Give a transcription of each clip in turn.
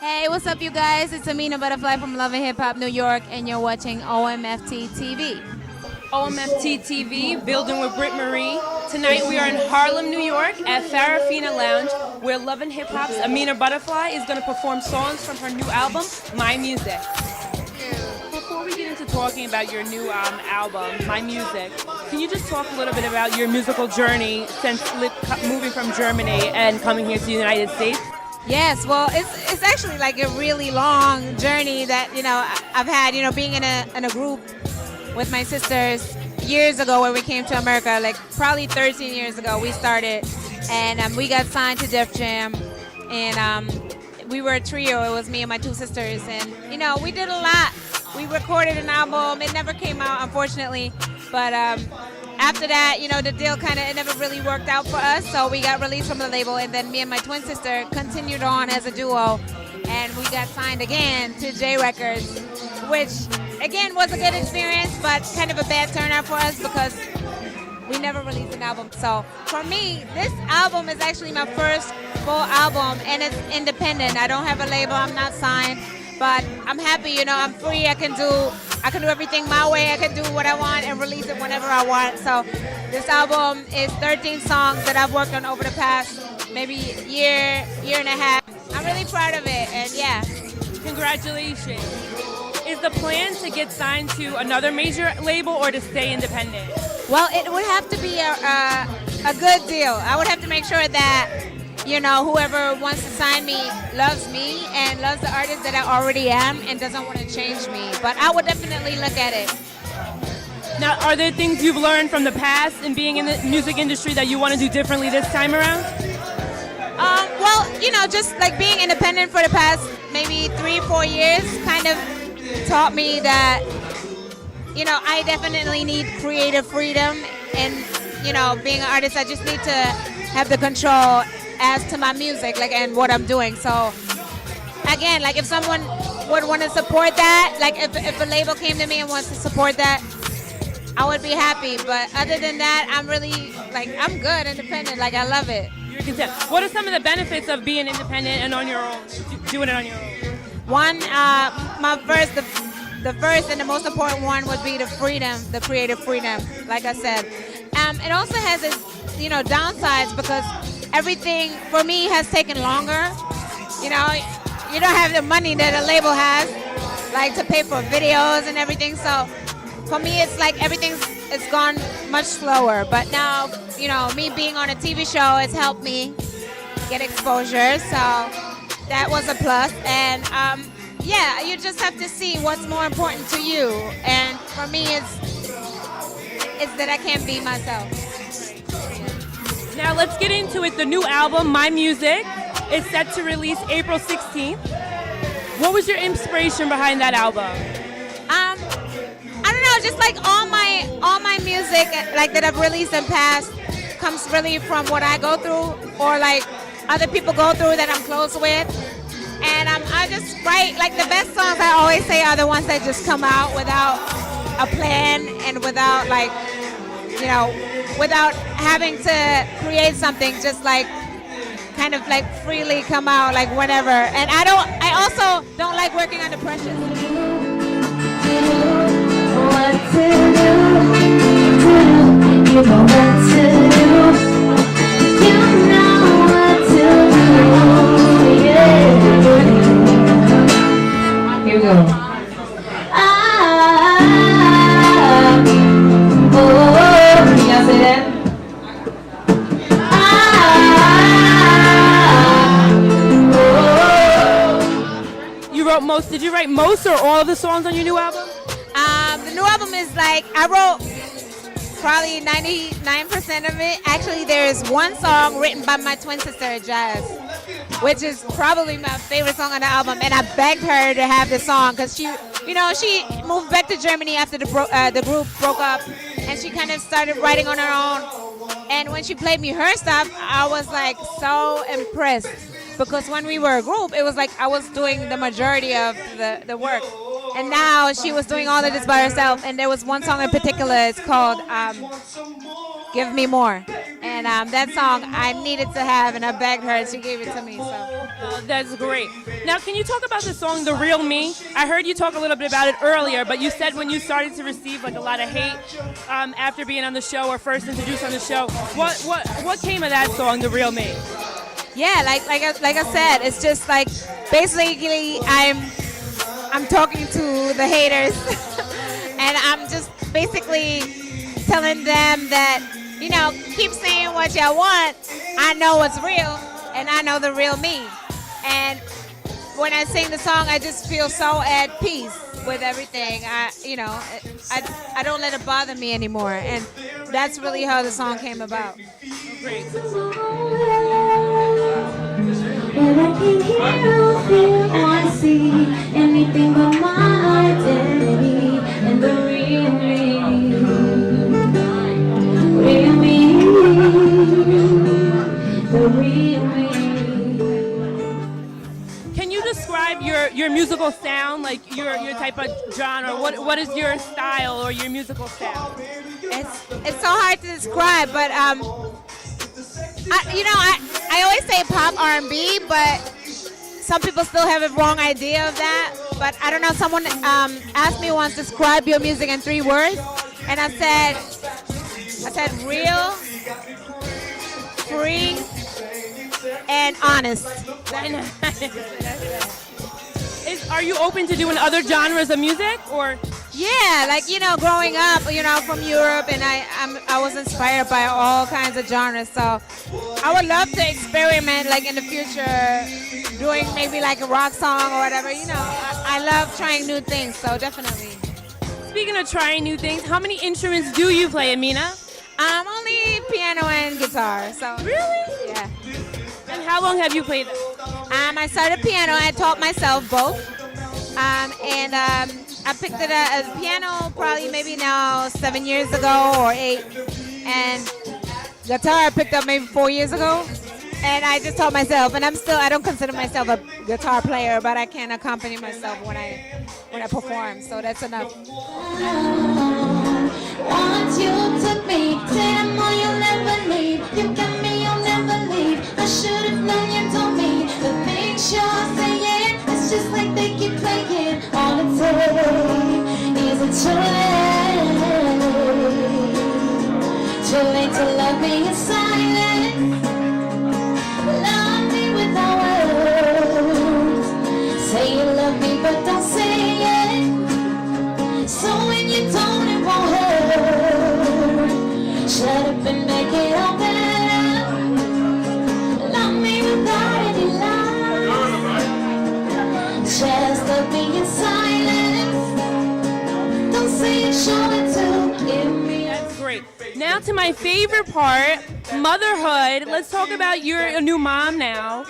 Hey, what's up, you guys? It's Amina Buddafly from Love and Hip Hop New York, and you're watching OMFTtv. OMFTtv, building with Brittany Marie. Tonight we are in Harlem, New York at Farafina Lounge, where Love and Hip Hop's Amina Buddafly is going to perform songs from her new album, My Music. Before we get into talking about your new album, My Music, can you just talk a little bit about your musical journey since moving from Germany and coming here to the United States? Yes, well, it's actually like a really long journey that I've had. Being in a group with my sisters years ago when we came to America, like probably 13 years ago, we started, and we got signed to Def Jam, and we were a trio. It was me and my two sisters, and we did a lot. We recorded an album. It never came out, unfortunately, but after that, the deal it never really worked out for us, so we got released from the label, and then me and my twin sister continued on as a duo, and we got signed again to J Records, which again was a good experience, but kind of a bad turnout for us because we never released an album. So for me, this album is actually my first full album, and it's independent. I don't have a label, I'm not signed, but I'm happy, I'm free. I can do everything my way. I can do what I want and release it whenever I want. So this album is 13 songs that I've worked on over the past maybe year and a half. I'm really proud of it, and yeah. Congratulations. Is the plan to get signed to another major label or to stay independent? Well, it would have to be a good deal. I would have to make sure that whoever wants to sign me and loves the artist that I already am and doesn't want to change me. But I would definitely look at it. Now, are there things you've learned from the past and being in the music industry that you want to do differently this time around? Well, just like being independent for the past maybe 3-4 years kind of taught me that, I definitely need creative freedom. And, being an artist, I just need to have the control as to my music, and what I'm doing. So again, if someone would want to support that, if a label came to me and wants to support that, I would be happy. But other than that, I'm really I'm good independent. I love it. You're content. What are some of the benefits of being independent and on your own, doing it on your own? One, the first and the most important one would be the freedom, the creative freedom, like I said. It also has its downsides because everything for me has taken longer. You don't have the money that a label has, to pay for videos and everything. So for me, it's it's gone much slower. But now, me being on a TV show has helped me get exposure. So that was a plus. And yeah, you just have to see what's more important to you. And for me, it's that I can be myself. Now let's get into it. The new album, My Music, is set to release April 16th. What was your inspiration behind that album? I don't know, just all my music that I've released in the past comes really from what I go through or other people go through that I'm close with. And I just write, the best songs I always say are the ones that just come out without a plan and without without having to create something, just freely come out whenever. And I also don't like working under pressure. What to do, you know what to do, you know what to do, yeah. Here we go. Can y'all say that? Did you write most or all of the songs on your new album? The new album is I wrote probably 99% of it. Actually, there's one song written by my twin sister, Jazz, which is probably my favorite song on the album. And I begged her to have the song because she moved back to Germany after the group broke up, and she kind of started writing on her own. And when she played me her stuff, I was so impressed. Because when we were a group, it was I was doing the majority of the work. And now she was doing all of this by herself. And there was one song in particular, it's called Give Me More. And that song I needed to have, and I begged her, and she gave it to me. So Oh, that's great. Now, can you talk about the song "The Real Me"? I heard you talk a little bit about it earlier, but you said when you started to receive like a lot of hate after being on the show or first introduced on the show. What came of that song, "The Real Me"? Yeah, like I said, it's just like basically I'm talking to the haters, and I'm just basically telling them that, you know, keep saying what y'all want. I know what's real, and I know the real me. And when I sing the song, I just feel so at peace with everything. I don't let it bother me anymore, and that's really how the song came about. Great. But I can't hear or feel or see anything but my identity and the real me. Real me. The real me. Can you describe your musical sound, like your type of genre? What is your style or your musical sound? It's so hard to describe, but I always say pop R&B, but some people still have a wrong idea of that. But I don't know. Someone asked me once, describe your music in 3 words, and I said real, free, and honest. Are you open to doing other genres of music, or? Yeah, like, you know, growing up, you know, from Europe, and I was inspired by all kinds of genres. So I would love to experiment, like in the future, doing maybe like a rock song or whatever. You know, I love trying new things. So definitely. Speaking of trying new things, how many instruments do you play, Amina? Only piano and guitar. So really? Yeah. And how long have you played? I started piano. I taught myself both. I picked it up as piano probably maybe now 7 years ago or 8. And guitar I picked up maybe 4 years ago. And I just taught myself. And I don't consider myself a guitar player, but I can accompany myself when I perform. So that's enough. Want you to be, say I'm all you'll never leave. You got me, you'll never leave. I should have known you told me the things you're saying. It's just like they keep playing. All it takes is a too late to love me in silence. Love me without words. Say you love me, but don't say it. So when you don't, it won't hurt. Shut up and make it all better. Love me without any lies. Just love me in silence. Don't say it, show it to give me. That's great. Now to my favorite part, motherhood. Let's talk about you're a new mom now.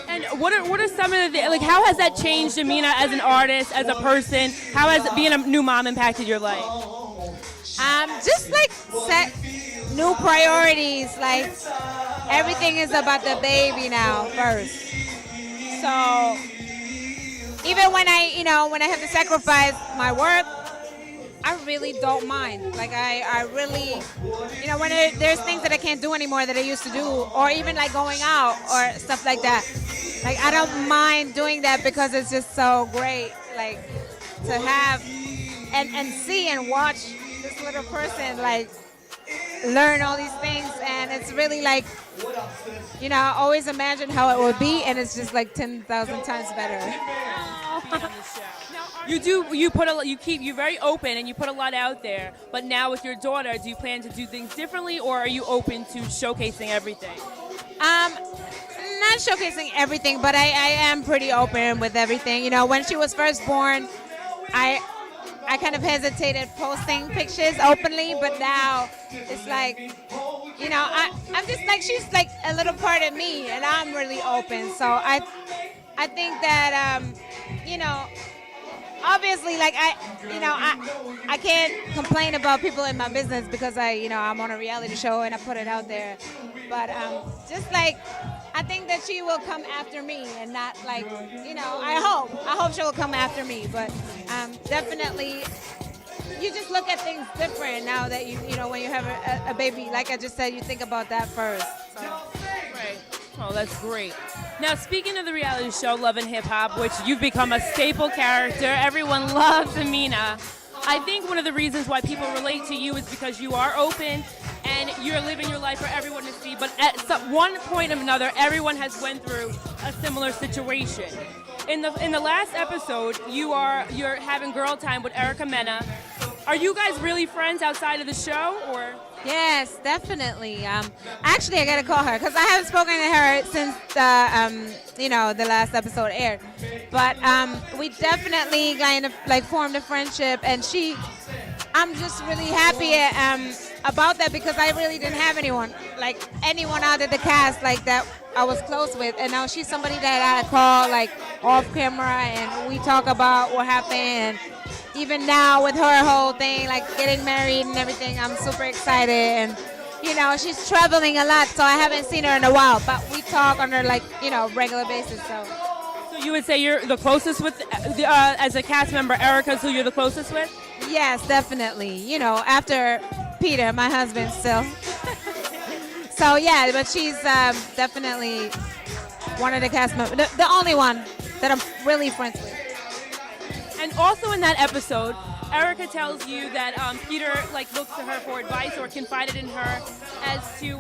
And what are some of the, like, how has that changed Amina as an artist, as a person? How has being a new mom impacted your life? Just like set new priorities. Like everything is about the baby now first. So even when I have to sacrifice my work, I really don't mind. Like I really, when there's things that I can't do anymore that I used to do, or even like going out or stuff like that. Like I don't mind doing that because it's just so great, like to have and see and watch this little person like learn all these things, and it's really like, I always imagine how it would be, and it's just like 10,000 times better. You're very open and you put a lot out there, but now with your daughter, do you plan to do things differently, or are you open to showcasing everything? Not showcasing everything, but I am pretty open with everything. When she was first born, I kind of hesitated posting pictures openly, but now it's like, I'm just like, she's like a little part of me, and I'm really open. So I think that, obviously, like I can't complain about people in my business because I'm on a reality show and I put it out there. But just like, I think that she will come after me and not like, I hope she will come after me. But definitely, you just look at things different now that when you have a baby. Like I just said, you think about that first. So. Right. Oh, that's great. Now, speaking of the reality show Love and Hip Hop, which you've become a staple character, everyone loves Amina. I think one of the reasons why people relate to you is because you are open and you're living your life for everyone to see. But at one point or another, everyone has went through a similar situation. In the last episode, you're having girl time with Erica Mena. Are you guys really friends outside of the show, or? Yes, definitely. Actually, I gotta call her because I haven't spoken to her since the last episode aired. But we definitely kind of like formed a friendship, and I'm just really happy about that because I really didn't have anyone out of the cast like that I was close with, and now she's somebody that I call like off camera, and we talk about what happened. And even now with her whole thing, like getting married and everything, I'm super excited. And she's traveling a lot, so I haven't seen her in a while, but we talk on a regular basis. So you would say you're the closest with, as a cast member, Erica's who you're the closest with? Yes, definitely. After Peter, my husband, still. So yeah, but she's definitely one of the cast members, the only one that I'm really friends with. And also in that episode, Erica tells you that Peter looks to her for advice or confided in her as to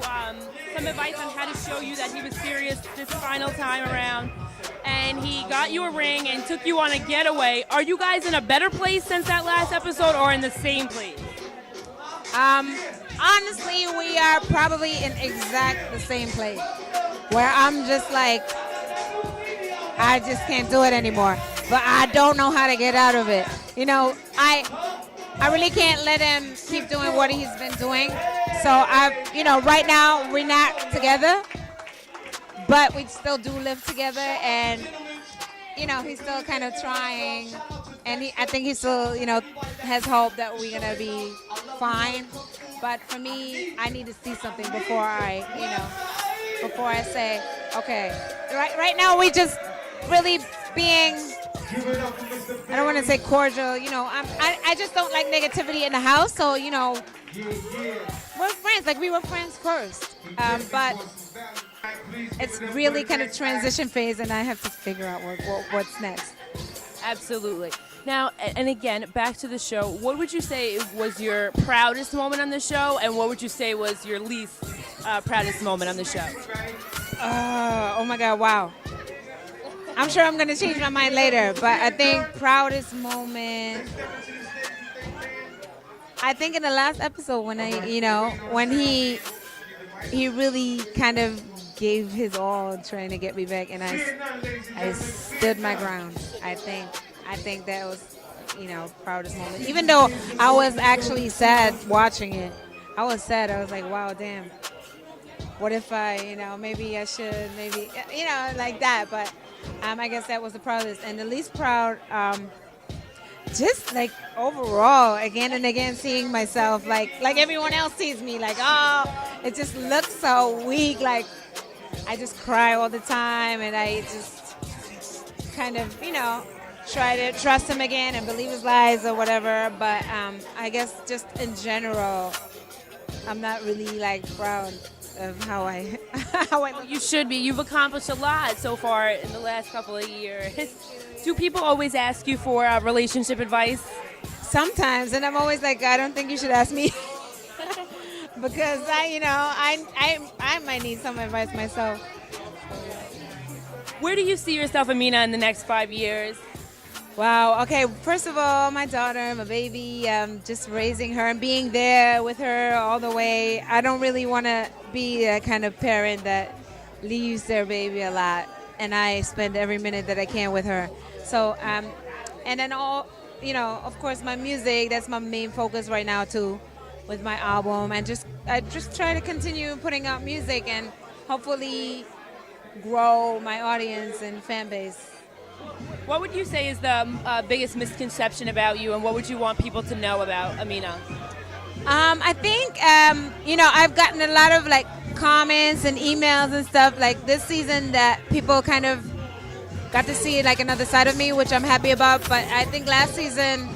some advice on how to show you that he was serious this final time around. And he got you a ring and took you on a getaway. Are you guys in a better place since that last episode, or in the same place? Honestly, we are probably in exact the same place, where I'm just like, I just can't do it anymore. But I don't know how to get out of it. I really can't let him keep doing what he's been doing. So right now we're not together, but we still do live together, and he's still kind of trying, and I think he still has hope that we're gonna be fine. But for me, I need to see something before I say okay. Right now we just really being, I don't want to say cordial, I just don't like negativity in the house, so we're friends, like we were friends first, but it's really kind of transition phase, and I have to figure out what's next. Absolutely. Now, and again, back to the show, what would you say was your proudest moment on the show, and what would you say was your least proudest moment on the show? Oh my God, wow. I'm sure I'm going to change my mind later, but I think proudest moment, I think in the last episode when when he really kind of gave his all trying to get me back, and I stood my ground. I think that was, proudest moment. Even though I was actually sad watching it. I was sad. I was like, wow, damn. What if maybe I should, maybe, like that. But I guess that was the proudest. And the least proud, just like overall, again and again, seeing myself like everyone else sees me, like, oh, it just looks so weak. Like, I just cry all the time, and I just kind of, try to trust him again and believe his lies or whatever. But I guess just in general, I'm not really proud of how I look. You should be. You've accomplished a lot so far in the last couple of years. Do people always ask you for relationship advice? Sometimes, and I'm always like, I don't think you should ask me. Because I might need some advice myself. Where do you see yourself, Amina, in the next 5 years? Wow. Okay. First of all, my daughter, my baby, just raising her and being there with her all the way. I don't really want to be a kind of parent that leaves their baby a lot, and I spend every minute that I can with her. So, and then of course, my music. That's my main focus right now too, with my album, and I just try to continue putting out music and hopefully grow my audience and fan base. What would you say is the biggest misconception about you, and what would you want people to know about Amina? I think, I've gotten a lot of comments and emails and stuff this season that people kind of got to see another side of me, which I'm happy about. But I think last season,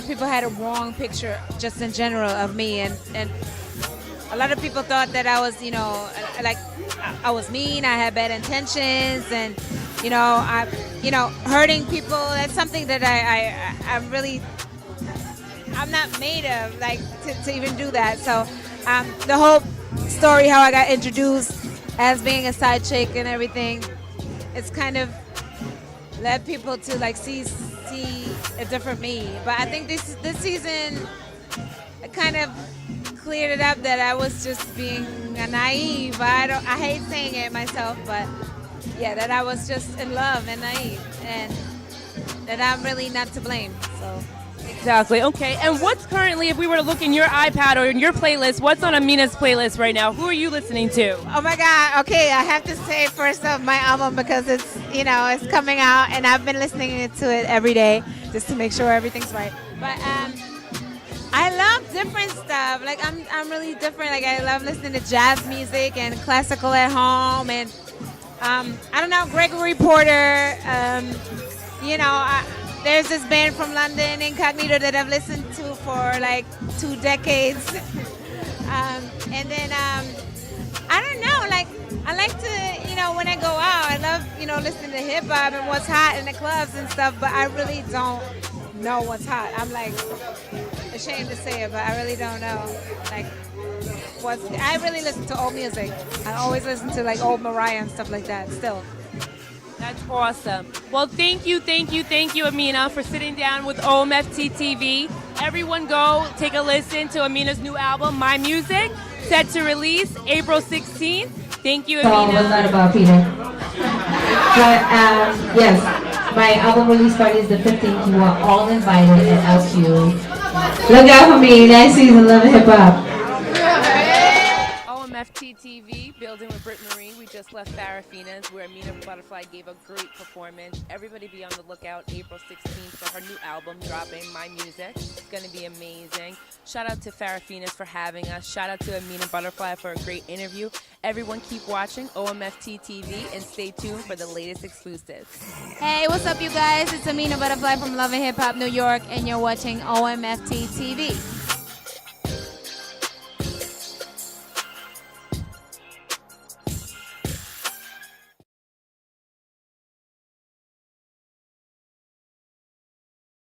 people had a wrong picture just in general of me, and a lot of people thought that I was, like I was mean. I had bad intentions, and hurting people. That's something that I'm not made of, like to even do that. So the whole story, how I got introduced as being a side chick and everything, it's kind of led people to like see a different me. But I think this season it kind of cleared it up that I was just being naive. I hate saying it myself, but yeah, that I was just in love and naive, and that I'm really not to blame. So. Exactly. Okay. And what's currently, if we were to look in your iPad or in your playlist, what's on Amina's playlist right now? Who are you listening to? Oh my God. Okay, I have to say first of my album because it's it's coming out and I've been listening to it every day just to make sure everything's right. But I love different stuff. Like I'm really different. Like I love listening to jazz music and classical at home, and I don't know, Gregory Porter. There's this band from London, Incognito, that I've listened to for like 2 decades. And then, I don't know, like, I like to, when I go out, I love, listening to hip hop and what's hot in the clubs and stuff, but I really don't know what's hot. I'm like ashamed to say it, but I really don't know. Like, I really listen to old music. I always listen to like old Mariah and stuff like that still. That's awesome. Well, thank you, Amina, for sitting down with OMFTtv. Everyone go take a listen to Amina's new album, My Music, set to release April 16th. Thank you, Amina. Song was not about Peter. But yes, my album release party is the 15th. You are all invited at LQ. Look out for me next season, Love and Hip Hop. OMFTtv, building with Brittany Marie. We just left Farafina's where Amina Buddafly gave a great performance. Everybody be on the lookout April 16th for her new album dropping, My Music. It's going to be amazing. Shout out to Farafina's for having us. Shout out to Amina Buddafly for a great interview. Everyone keep watching OMFTtv and stay tuned for the latest exclusives. Hey, what's up, you guys? It's Amina Buddafly from Love and Hip Hop New York, and you're watching OMFTtv.